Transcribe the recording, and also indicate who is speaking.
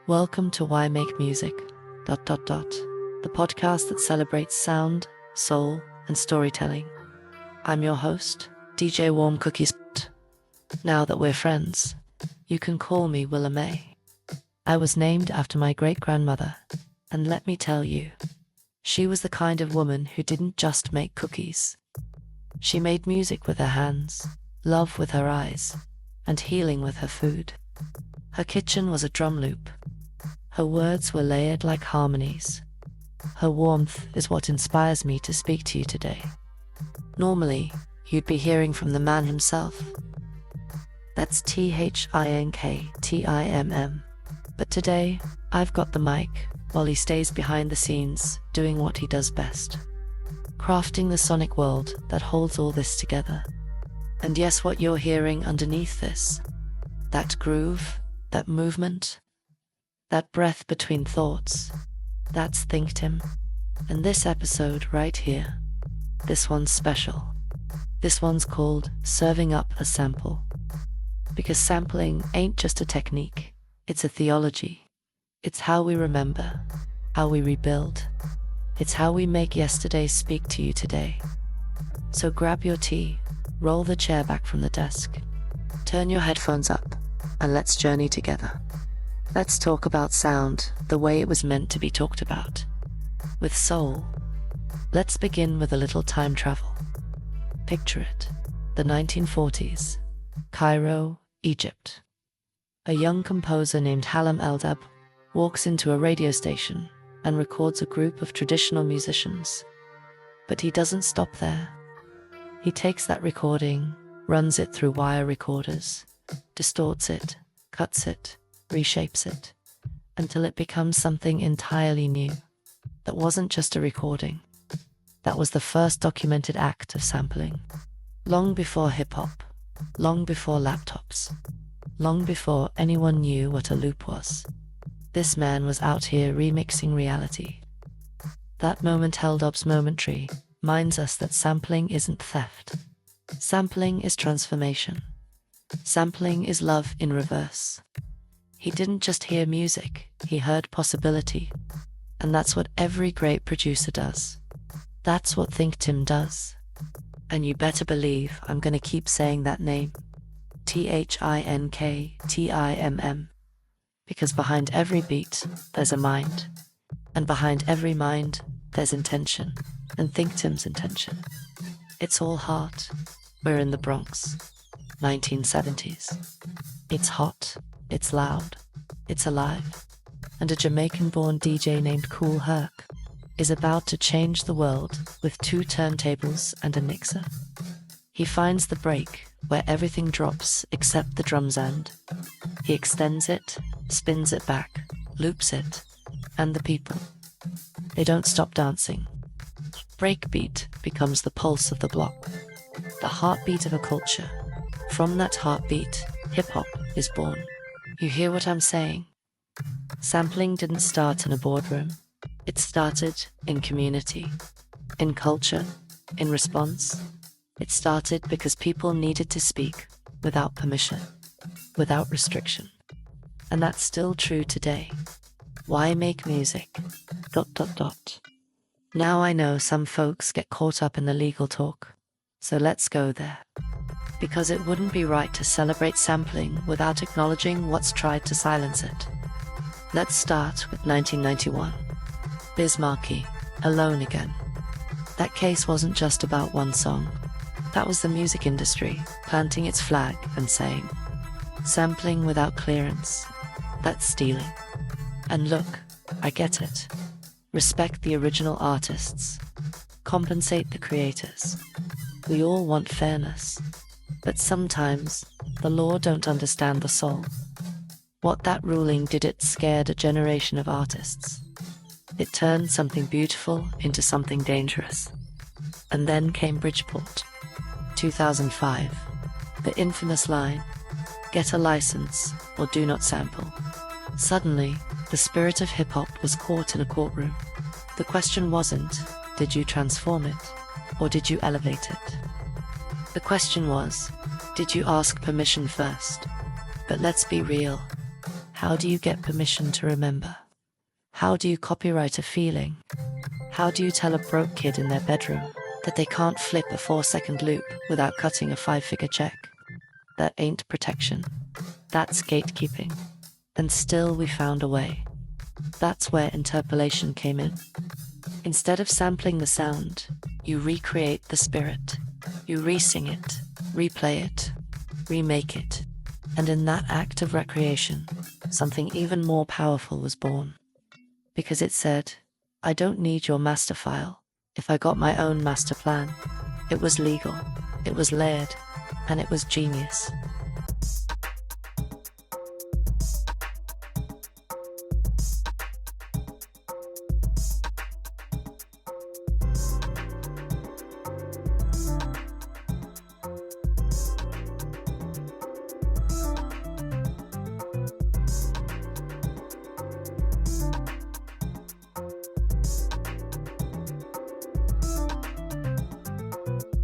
Speaker 1: Welcome to Why Make Music, the podcast that celebrates sound, soul, and storytelling. I'm your host, DJ Warm Cookies. Now that we're friends, you can call me Willa May. I was named after my great-grandmother, and let me tell you, she was the kind of woman who didn't just make cookies. She made music with her hands, love with her eyes, and healing with her food. Her kitchen was a drum loop. Her words were layered like harmonies. Her warmth is what inspires me to speak to you today. Normally, you'd be hearing from the man himself. That's ThinkTimm. But today, I've got the mic, while he stays behind the scenes, doing what he does best. Crafting the sonic world that holds all this together. And yes, what you're hearing underneath this, that groove, that movement, that breath between thoughts, that's ThinkTimm. And this episode right here, this one's special. This one's called Serving Up a Sample. Because sampling ain't just a technique, it's a theology. It's how we remember, how we rebuild. It's how we make yesterday speak to you today. So grab your tea, roll the chair back from the desk, turn your headphones up, and let's journey together. Let's talk about sound the way it was meant to be talked about, with soul. Let's begin with a little time travel. Picture it, the 1940s, Cairo, Egypt. A young composer named Halam Eldab walks into a radio station and records a group of traditional musicians. But he doesn't stop there. He takes that recording, runs it through wire recorders, distorts it, cuts it, reshapes it, until it becomes something entirely new. That wasn't just a recording. That was the first documented act of sampling. Long before hip-hop, long before laptops, long before anyone knew what a loop was. This man was out here remixing reality. That moment Eldab's momentary reminds us that sampling isn't theft. Sampling is transformation. Sampling is love in reverse. He didn't just hear music, he heard possibility. And that's what every great producer does. That's what ThinkTimm does. And you better believe I'm gonna keep saying that name. ThinkTimm. Because behind every beat, there's a mind. And behind every mind, there's intention. And ThinkTimm's intention. It's all heart. We're in the Bronx. 1970s. It's hot. It's loud, it's alive, and a Jamaican-born DJ named Kool Herc is about to change the world with 2 turntables and a mixer. He finds the break where everything drops except the drum's end. He extends it, spins it back, loops it, and the people. They don't stop dancing. Breakbeat becomes the pulse of the block, the heartbeat of a culture. From that heartbeat, hip-hop is born. You hear what I'm saying? Sampling didn't start in a boardroom. It started in community, in culture, in response. It started because people needed to speak without permission, without restriction. And that's still true today. Why make music? ... Now I know some folks get caught up in the legal talk, so let's go there. Because it wouldn't be right to celebrate sampling without acknowledging what's tried to silence it. Let's start with 1991. Biz Markie, Alone Again. That case wasn't just about one song. That was the music industry planting its flag and saying, sampling without clearance, that's stealing. And look, I get it. Respect the original artists. Compensate the creators. We all want fairness. But sometimes, the law don't understand the soul. What that ruling did, it scared a generation of artists. It turned something beautiful into something dangerous. And then came Bridgeport. 2005. The infamous line, get a license or do not sample. Suddenly, the spirit of hip-hop was caught in a courtroom. The question wasn't, did you transform it, or did you elevate it? The question was, did you ask permission first? But let's be real. How do you get permission to remember? How do you copyright a feeling? How do you tell a broke kid in their bedroom that they can't flip a 4-second loop without cutting a 5-figure check? That ain't protection. That's gatekeeping. And still we found a way. That's where interpolation came in. Instead of sampling the sound, you recreate the spirit. You re-sing it, replay it, remake it. And in that act of recreation, something even more powerful was born. Because it said, I don't need your master file if I got my own master plan. It was legal, it was layered, and it was genius.